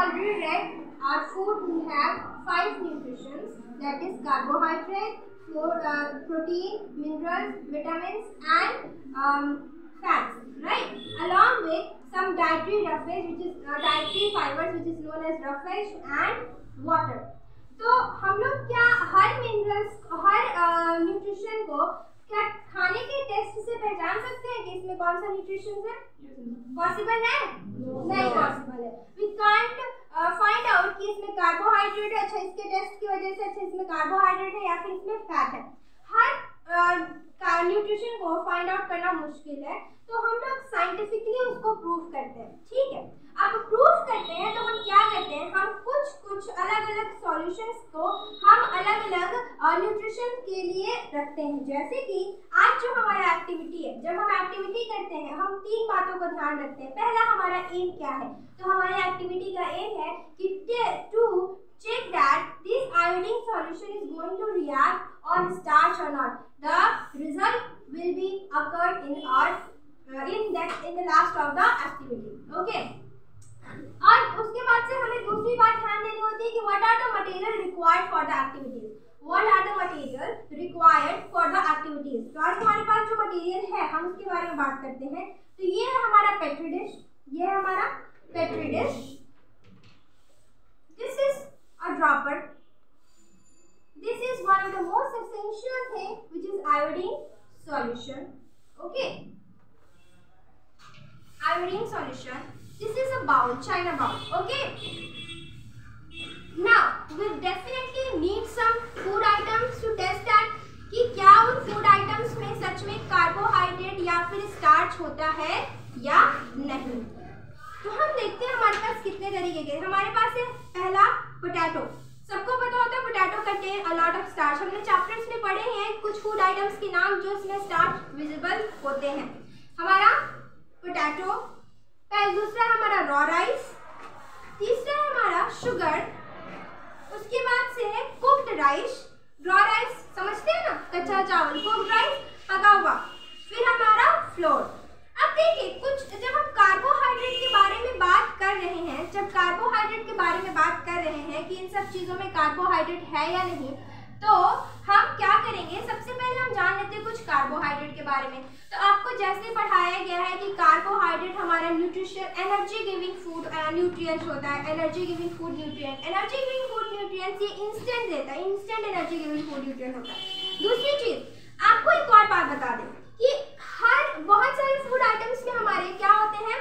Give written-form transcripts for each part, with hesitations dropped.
already read our food have 5 nutritions, that is carbohydrate, protein, minerals, vitamins and fats, right? Along with some dietary roughage, which is dietary fibers, which is known as roughage and water. तो हम लोग क्या हर minerals, हर nutrition को क्या खाने के test से पहचान सकते हैं कि इसमें कौन सा न्यूट्रिशन है? पॉसिबल है? नहीं पॉसिबल है। वी कांट फाइंड आउट कि इसमें कार्बोहाइड्रेट है, अच्छा इसके टेस्ट की वजह से, अच्छा इसमें कार्बोहाइड्रेट है या फिर इसमें फैट है। हर न्यूट्रिशन को फाइंड आउट करना मुश्किल है, तो हम लोग साइंटिफिकली उसको प्रूव करते हैं, ठीक है। अब प्रूव करते हैं तो हम क्या करते हैं, हम कुछ अलग अलग सॉल्यूशंस को हम अलग अलग न्यूट्रिशन के लिए रखते हैं। जैसे कि आज जो हमारा एक्टिविटी है, जब हम एक्टिविटी करते हैं हम 3 बातों को ध्यान रखते हैं। पहला हमारा एम क्या है, तो हमारे एक्टिविटी का एम है कि to check that this iodine solution is going to react on starch or not. The result will be occurred in our in the last of the activity. Okay. और उसके बाद से हमें दूसरी बात ध्यान देनी होती है कि what are the material required for the activities. What are the material required for the activities. तो आज हमारे पास जो मटेरियल है हम उसके बारे में बात करते हैं। तो ये है हमारा पेट्री डिश, ये है हमारा petri dish. This is a dropper. This is one of the most essential thing, which is iodine solution. Okay, iodine solution. This is a bowl, china bowl. Okay, now we definitely need some food items to test that कि क्या उन food items में सच में carbohydrate या फिर starch होता है या नहीं। तो हम देखते हैं हमारे पास कितने तरीके के। हमारे पास है पहला पोटैटो। सबको पता होता है potato contain a lot of starch. हमने चैप्टर्स में पढ़े हैं कुछ फूड आइटम्स के नाम जो इसमें स्टार्च विजिबल होते हैं। हमारा पोटैटो, दूसरा है हमारा रॉ राइस, तीसरा है हमारा शुगर, उसके बाद से है कुक्ड राइस। रॉ राइस समझते हैं ना, कच्चा चावल, कुक्ड राइस पका हुआ, फिर हमारा फ्लोर। अब देखिए कुछ जब हम कार्बोहाइड्रेट के बारे में बात कर रहे हैं, जब कार्बोहाइड्रेट के बारे में बात कर रहे हैं कि इन सब चीज़ों में कार्बोहाइड्रेट है या नहीं, तो हम क्या करेंगे, सबसे पहले हम जान लेते हैं कुछ कार्बोहाइड्रेट के बारे में। तो आपको जैसे पढ़ाया गया है कि कार्बोहाइड्रेट हमारा nutrition energy giving food nutrients होता है, energy giving food nutrient. Energy giving food nutrients ये इंस्टेंट देता है, instant energy giving food nutrient होता है। दूसरी चीज़ आपको एक और बात बता दें कि हर बहुत सारे फूड आइटम्स में हमारे क्या होते हैं,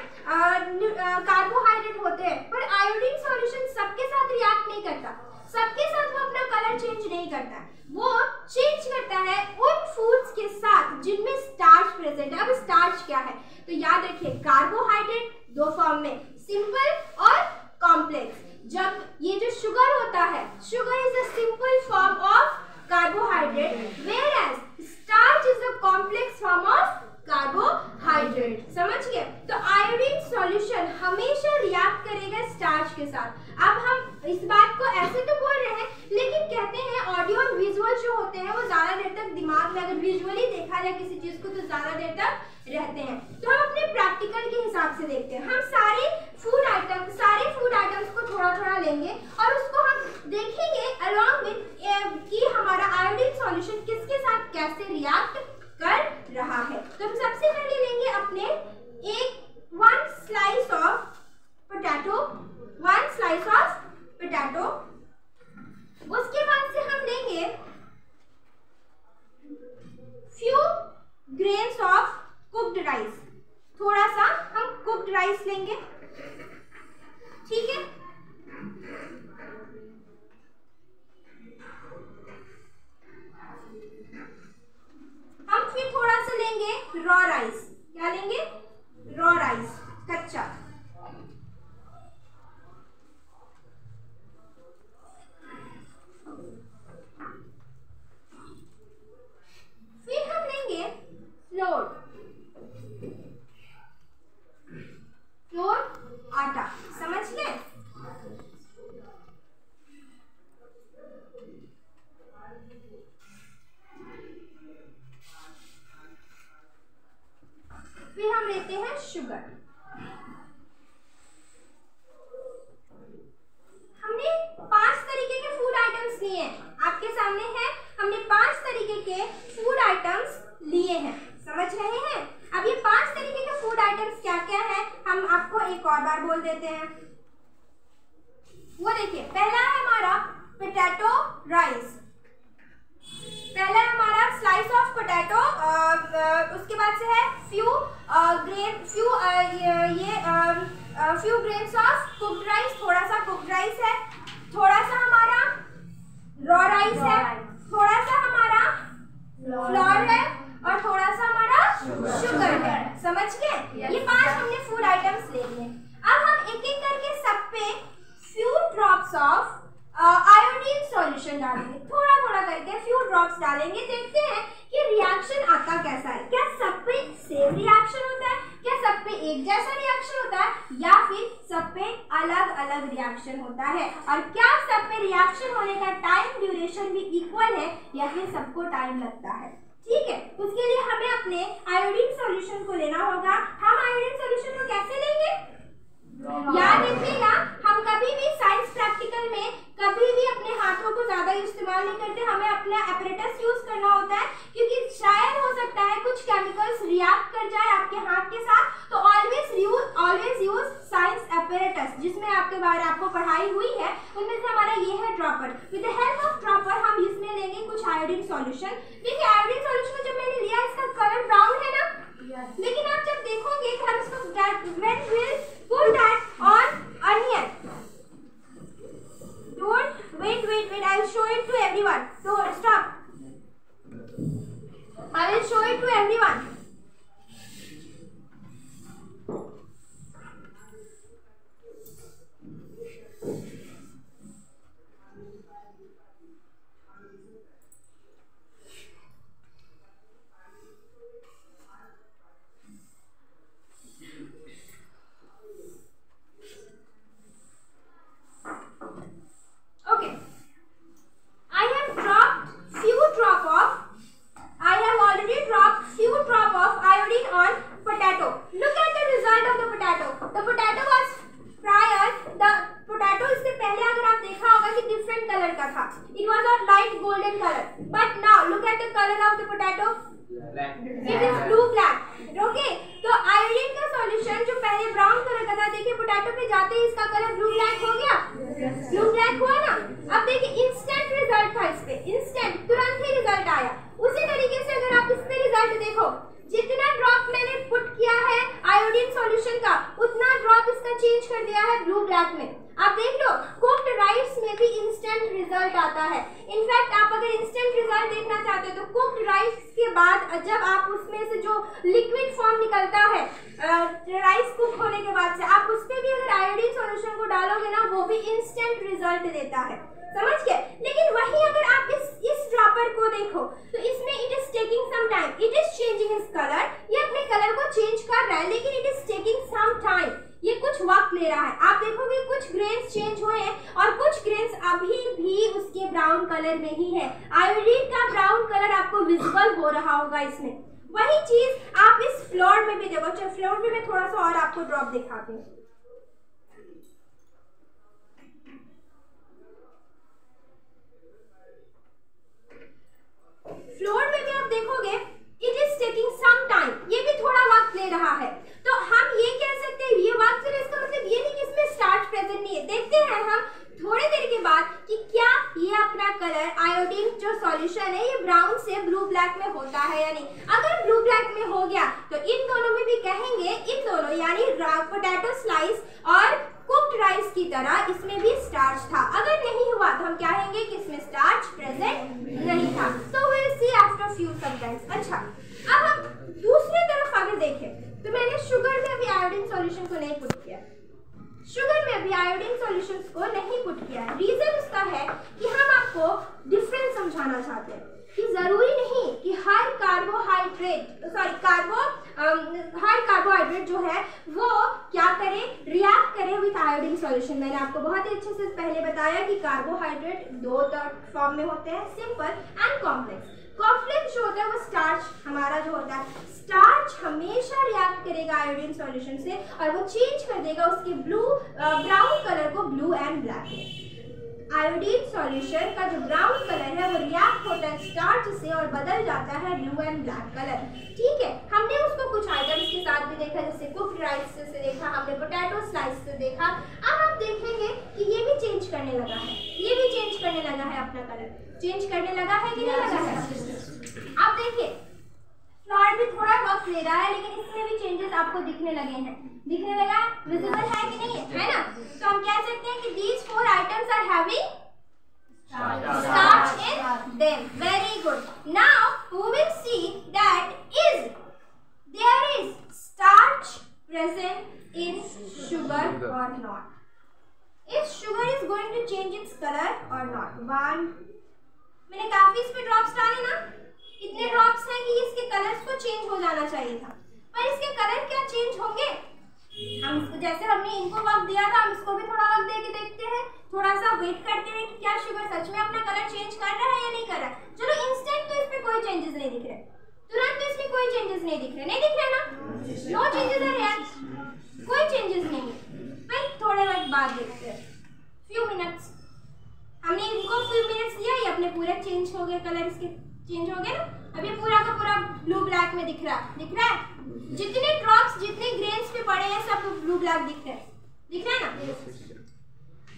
कार्बोहाइड्रेट होते हैं, पर आयोडीन सॉल्यूशन सबके साथ रिएक्ट नहीं करता, सबके साथ वो अपना कलर चेंज नहीं करता है, वो चेंज करता है उन फूड्स के साथ जिनमें स्टार्च प्रेजेंट है। अब स्टार्च क्या है, तो याद रखिए कार्बोहाइड्रेट 2 फॉर्म में, सिंपल और कॉम्प्लेक्स। जब ये जो शुगर होता है, sugar is a simple form of carbohydrate, whereas starch is a complex form of carbohydrate. समझ गए? तो आयोडीन सॉल्यूशन हमेशा रिएक्ट करेगा स्टार्च के साथ। अब हम इस बात को ऐसे तो बोल रहे हैं, लेकिन कहते हैं ऑडियो और विजुअल जो होते हैं वो ज्यादा देर तक दिमाग में, अगर विजुअली देखा जाए किसी चीज को, तो ज्यादा देर तक रहते हैं। तो हम अपने प्रैक्टिकल के हिसाब से देखते हैं। हम सारे फूड आइटम्स को थोड़ा थोड़ा लेंगे और उसको हम देखेंगे अलॉन्ग विद कि हमारा आयोडीन सॉल्यूशन किसके साथ कैसे रिएक्ट कर रहा है। तो हम सबसे पहले लेंगे अपने वन स्लाइस ऑफ पोटैटो। उसके बाद से हम लेंगे few grains of cooked rice, थोड़ा सा हम कुक्ड राइस लेंगे, ठीक है। हम फिर थोड़ा सा लेंगे रॉ राइस। क्या लेंगे? रॉ राइस, कच्चा। फिर हम लेंगे फ्लोर आटा, समझ ले। फिर हम लेते हैं शुगर। लेते हैं। वो देखिए, पहला है हमारा पोटैटो राइस, पहला है हमारा स्लाइस ऑफ पोटैटो, उसके बाद से है few grains of cooked rice, थोड़ा सा कुक्ड राइस है, थोड़ा सा हमारा रॉ राइस है, थोड़ा सा हमारा फ्लोर है और थोड़ा सा हमारा शुगर है। समझ गए? ये 5 हमने फूड आइटम्स ले लिए। अब हम एक एक करके सब पे few drops of iodine solution डालेंगे, थोड़ा थोड़ा करके फ्यू ड्रॉप्स डालेंगे। देखते हैं कि रिएक्शन आता कैसा है। क्या सब पे सेम रिएक्शन होता है, क्या सब पे एक जैसा रिएक्शन होता है, या फिर सब पे अलग अलग रिएक्शन होता है, और क्या सब पे रिएक्शन होने का टाइम ड्यूरेशन भी इक्वल है या फिर सबको टाइम लगता है। ठीक है, उसके लिए हमें अपने आयोडीन सॉल्यूशन को लेना होगा। हम आयोडीन सॉल्यूशन को कैसे लेंगे? याद रखिएगा, हम कभी भी साइंस प्रैक्टिकल में कभी भी अपने हाथों को ज्यादा इस्तेमाल नहीं करते, हमें अपना एपरेटस यूज करना होता है, क्योंकि शायद हो सकता है कुछ केमिकल्स रिएक्ट कर जाए आपके हाथ के साथ। तो ऑलवेज यूज साइंस एपरेटस, जिसमें आपके बारे आपको पढ़ाई हुई है, उनमें से हमारा ये है dropper. With the help of dropper हम इसमें लेंगे कुछ आयोडीन सॉल्यूशन। देखिए, आयोडीन सॉल्यूशन जब मैंने लिया, इसका कलर ब्राउन है ना, लेकिन आप जब देखोगे कि हम इसको when we'll put that on onion, don't wait, I'll show it to everyone. So stop, I will show it to everyone. जब आप उसमें से जो लिक्विड फॉर्म निकलता है राइस कुक होने के बाद से, आप उस पे भी अगर आयोडीन सॉल्यूशन को डालोगे ना, वो भी इंस्टेंट रिजल्ट देता है। समझ गए? लेकिन वही अगर आप इस ड्रॉपर को देखो तो इसमें it is taking some time, it is changing his colour, ये अपने कलर को चेंज कर रहा है, लेकिन it is taking some time, ये कुछ वक्त ले रहा है। आप देखोगे कुछ ग्रेन्स चेंज हुए हैं और कुछ ग्रेन्स अभी भी उसके ब्राउन कलर में ही है। आयोडीन का ब्राउन कलर आपको विजिबल हो रहा होगा इसमें। वही चीज आप इस फ्लोर में भी देखो। चलो फ्लोर में मैं थोड़ा सा और आपको ड्रॉप दिखाती हूँ। फ्लोर में भी आप देखोगे it is taking some time, ये भी थोड़ा वक्त ले रहा है। तो हम ये कह सकते हैं ये वक्त ले रहा है, इसका मतलब ये नहीं कि इसमें स्टार्च प्रेजेंट नहीं है। देखते हैं हम थोड़ी देर के बाद कि क्या ये अपना कलर आयोडीन जो सॉल्यूशन है ये ब्राउन से ब्लू ब्लैक में होता है या नहीं। अगर ब्लू ब्लैक में हो गया तो इन दोनों में भी कहेंगे, इन दोनों यानी पोटैटो स्लाइस और कुक्ड राइस की तरह इसमें भी स्टार्च था। अगर नहीं हुआ तो हम कहेंगे कि इसमें स्टार्च प्रेजेंट नहीं था। तो will see after few sometimes. अच्छा, अब हम दूसरी तरफ अगर देखें तो मैंने शुगर में अभी आयोडीन सॉल्यूशन को नहीं पुट किया, शुगर में भी आयोडीन सॉल्यूशंस को नहीं पुट किया है। रीजन उसका है कि हम आपको डिफरेंस समझाना चाहते हैं कि जरूरी नहीं कि हर कार्बोहाइड्रेट जो है वो क्या करे, रिएक्ट करे विद आयोडीन सॉल्यूशन। मैंने आपको बहुत ही अच्छे से पहले बताया कि कार्बोहाइड्रेट दो फॉर्म में होते हैं, सिंपल एंड कॉम्प्लेक्स। कॉम्प्लेक्स जो होता है वो स्टार्च हमारा जो होता है, स्टार्च हमेशा रिएक्ट करेगा आयोडीन सॉल्यूशन से और वो चेंज कर देगा उसके ब्राउन कलर को ब्लू एंड ब्लैक में। आयोडीन सॉल्यूशन का जो ब्राउन कलर है वो रिएक्ट होता है स्टार्च से और बदल जाता है ब्लू एंड ब्लैक कलर। ठीक है, हमने उसको कुछ आइटम्स के साथ भी देखा, जैसे कुक्ड राइस से देखा, हमने पोटैटो स्लाइस से देखा। अब आप देखेंगे कि ये भी चेंज करने लगा है, ये भी चेंज करने लगा है, अपना कलर चेंज करने लगा है कि नहीं लगा है। आप देखिए फ्लावर भी थोड़ा वक्त ले रहा है, लेकिन इसमें भी चेंजेस आपको दिखने लगे हैं, दिखने लगा, विजिबल है कि नहीं है ना। तो हम कह सकते हैं कि these 4 items are having starch in them. Very good. Now we will see that there is starch present in sugar or not. If sugar is going to change its color or not. मैंने काफी इस पे drops डाले ना, इतने drops हैं कि इसके कलर्स को चेंज हो जाना चाहिए था, पर इसके कलर क्या चेंज होंगे। हम इसको जैसे हमने इनको वक्त दिया था, हम इसको भी थोड़ा वक्त देके देखते हैं, थोड़ा सा वेट करते हैं कि क्या शुगर सच में अपना कलर चेंज कर रहा है या नहीं कर रहा है। चलो इंस्टेंट तो इसमें कोई चेंजेस नहीं दिख रहे, तुरंत तो इसमें कोई चेंजेस नहीं दिख रहे, नहीं दिख रहे ना, नो चेंजेस है यार, कोई चेंजेस नहीं है। फिर थोड़े वक्त बाद देखते हैं, फ्यू मिनट्स, हमने इनको फ्यू मिनट्स दिया, ये अपने पूरे चेंज हो गए, कलर इसके चेंज हो गए ना। अब ये पूरा का पूरा ब्लू ब्लैक में दिख रहा है, जितने ड्रॉप्स जितने ग्रेन्स पे पड़े हैं सब ब्लू ब्लैक दिख रहा है ना।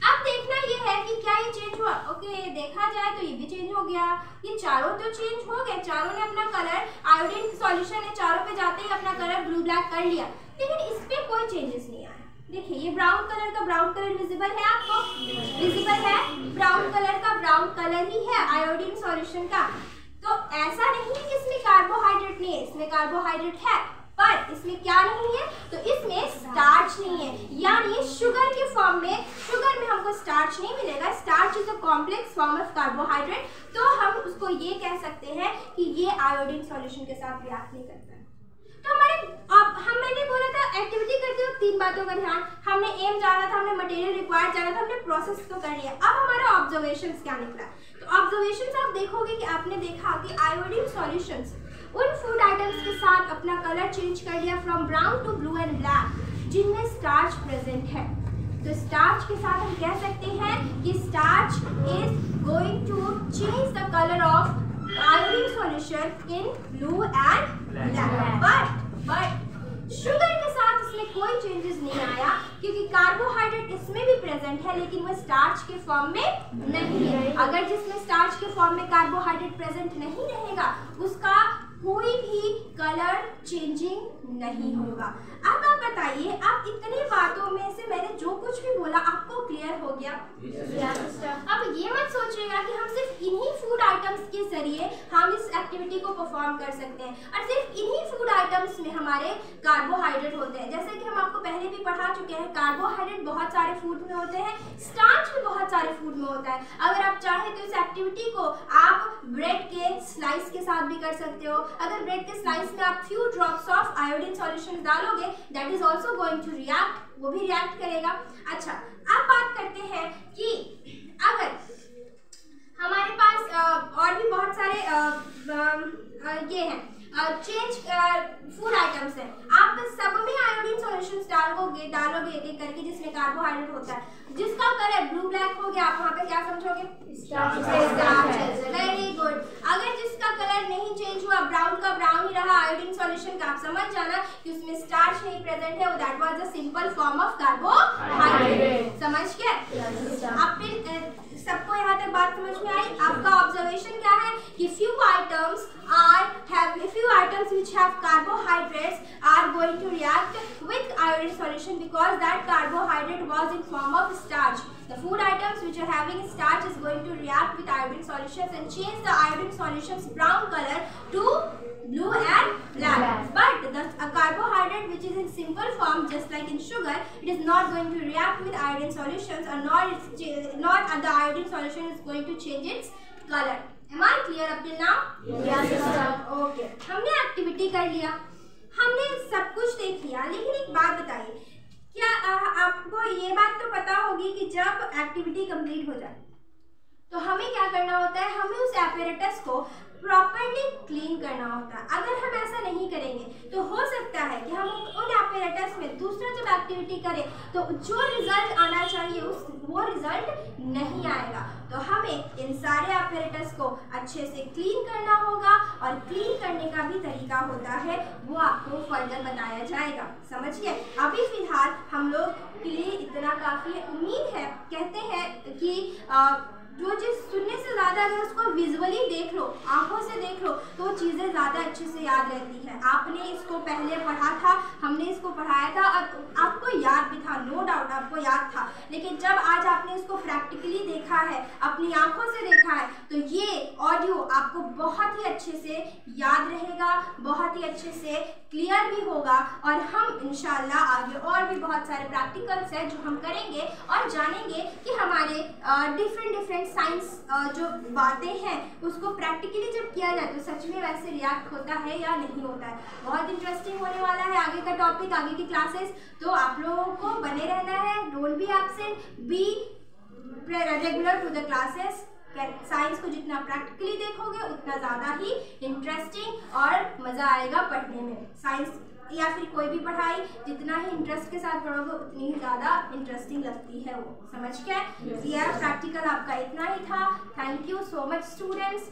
अब देखना ये है कि क्या ये चेंज हुआ। ओके, देखा जाए तो ये भी चेंज हो गया, ये चारों तो चेंज हो गए, चारों ने अपना कलर, आयोडीन सॉल्यूशन ने चारों पे जाते ही अपना कलर ब्लू ब्लैक कर लिया, लेकिन इस पे कोई चेंजेस नहीं आया। देखिए ये ब्राउन कलर का ब्राउन कलर विजिबल है आपको, विजिबल है, ब्राउन कलर का ब्राउन कलर ही है आयोडीन सॉल्यूशन का। तो ऐसा नहीं है कि इसमें कार्बोहाइड्रेट नहीं है, इसमें कार्बोहाइड्रेट है, पर इसमें क्या नहीं है, तो इसमें स्टार्च नहीं है, यानी शुगर के फॉर्म में, शुगर में हमको स्टार्च नहीं मिलेगा। Starch is a complex form of carbohydrate, तो हम उसको ये कह सकते हैं कि ये आयोडीन सॉल्यूशन के साथ रिएक्ट नहीं करता है। तो मैंने बोला था एक्टिविटी करते हो 3 बातों का ध्यान, हमने एम जाना था, हमने मटेरियल रिक्वायर्ड जाना था, हमने प्रोसेस तो कर लिया। अब हमारा ऑब्जर्वेशंस क्या निकला, तो ऑब्जर्वेशंस आप देखोगे कि आपने देखा कि आयोडीन सॉल्यूशंस उन फूड आइटम्स के साथ अपना कलर चेंज कर लिया from brown to blue and black जिनमें स्टार्च प्रेजेंट है। तो स्टार्च के साथ हम कह सकते हैं कि starch is going to change the colour of iodine solution in blue and black, but sugar के साथ इसमें कोई चेंजेस नहीं आया, क्योंकि कार्बोहाइड्रेट इसमें भी प्रेजेंट है, लेकिन वो स्टार्च के फॉर्म में नहीं है। अगर जिसमें स्टार्च के फॉर्म में कार्बोहाइड्रेट प्रेजेंट नहीं रहेगा, उसका कोई भी कलर चेंजिंग नहीं होगा। अब आप बताइए, आप इतनी बातों में से मैंने जो कुछ भी बोला आपको क्लियर हो गया? अब ये मत सोचिएगा कि हम सिर्फ इन्हीं फूड आइटम्स के जरिए हम इस एक्टिविटी को परफॉर्म कर सकते हैं, और सिर्फ इन्हीं फूड आइटम्स में हमारे कार्बोहाइड्रेट होते हैं। जैसे कि हम आपको पहले भी पढ़ा चुके हैं, कार्बोहाइड्रेट बहुत सारे फूड में होते हैं, स्टार्च भी बहुत सारे फूड में होता है। अगर आप चाहें तो इस एक्टिविटी को आप ब्रेड के स्लाइस के साथ भी कर सकते हो। अगर ब्रेड के स्लाइस में आप few drops of iodine solution डालोगे, that is also going to react, वो भी रिएक्ट करेगा। अच्छा, अब बात करते हैं कि अगर हमारे पास और भी बहुत सारे ये हैं चेंज फूड आइटम्स हैं, आप सब में आयोडीन सॉल्यूशंस डालोगे एक एक करके जिसमें कार्बोहाइड्रेट होता है, जिसका कलर ब्लू ब्लैक हो गया, आप वहाँ पे क्या समझोगे? स्टार्च। Very good. अगर जिसका कलर नहीं चेंज हुआ, ब्राउन का ब्राउन ही रहा, आयोडीन सॉल्यूशन का, आप समझ जाना कि उसमें स्टार्च नहीं प्रेजेंट है, that was a simple form of carbohydrate. समझ गए? आप फिर सबको यहाँ तक बात समझ में आई? आपका ऑब्जर्वेशन क्या है कि few items which have carbohydrates are going to react with iodine solution because that carbohydrate was in form of starch. The food items which are having starch is going to react with iodine solutions and change the iodine solutions brown color to blue and black. But the carbohydrate which is in simple form, just like in sugar, it is not going to react with iodine solutions, or not the iodine solution is going to change its color. Am I clear up till now? Yes, sir. Okay. हमने activity कर लिया, हमने सब कुछ देख लिया, लेकिन एक बात बताइए, क्या आपको ये बात तो पता होगी कि जब एक्टिविटी कंप्लीट हो जाए तो हमें क्या करना होता है? हमें उस एपरेटस को प्रॉपर्ली क्लीन करना होता है। अगर हम ऐसा नहीं करेंगे तो हो सकता है कि हम उन एपरेटस में दूसरा जब एक्टिविटी करें तो जो रिजल्ट आना चाहिए उस वो रिजल्ट नहीं आएगा। तो हमें इन सारे apparatus को अच्छे से क्लीन करना होगा और क्लीन करने का भी तरीका होता है, वो आपको फर्दर बताया जाएगा। समझिए, अभी फिलहाल हम लोग के लिए इतना काफ़ी है। उम्मीद है, कहते हैं कि जो चीज़ सुनने से ज़्यादा अगर उसको विजुअली देख लो, आंखों से देख लो, तो चीज़ें ज़्यादा अच्छे से याद रहती है। आपने इसको पहले पढ़ा था, हमने इसको पढ़ाया था और आपको याद भी था, नो डाउट आपको याद था। लेकिन जब आज आपने इसको प्रैक्टिकली देखा है, अपनी आंखों से देखा है, तो ये ऑडियो आपको बहुत ही अच्छे से याद रहेगा, बहुत ही अच्छे से क्लियर भी होगा। और हम इंशाल्लाह आगे और भी बहुत सारे प्रैक्टिकल्स हैं जो हम करेंगे और जानेंगे कि हमारे डिफरेंट साइंस जो बातें हैं उसको प्रैक्टिकली जब किया जाए तो सच में वैसे रिएक्ट होता है या नहीं होता है। बहुत इंटरेस्टिंग होने वाला है आगे का टॉपिक, आगे की क्लासेस। तो आप लोगों को बने रहना है, don't be absent, be regular to the classes. Science को जितना प्रैक्टिकली देखोगे उतना ज़्यादा ही इंटरेस्टिंग और मज़ा आएगा पढ़ने में। साइंस या फिर कोई भी पढ़ाई जितना ही इंटरेस्ट के साथ पढ़ोगे उतनी ही ज़्यादा इंटरेस्टिंग लगती है वो। समझ गए? यह प्रैक्टिकल आपका इतना ही था। Thank you so much students.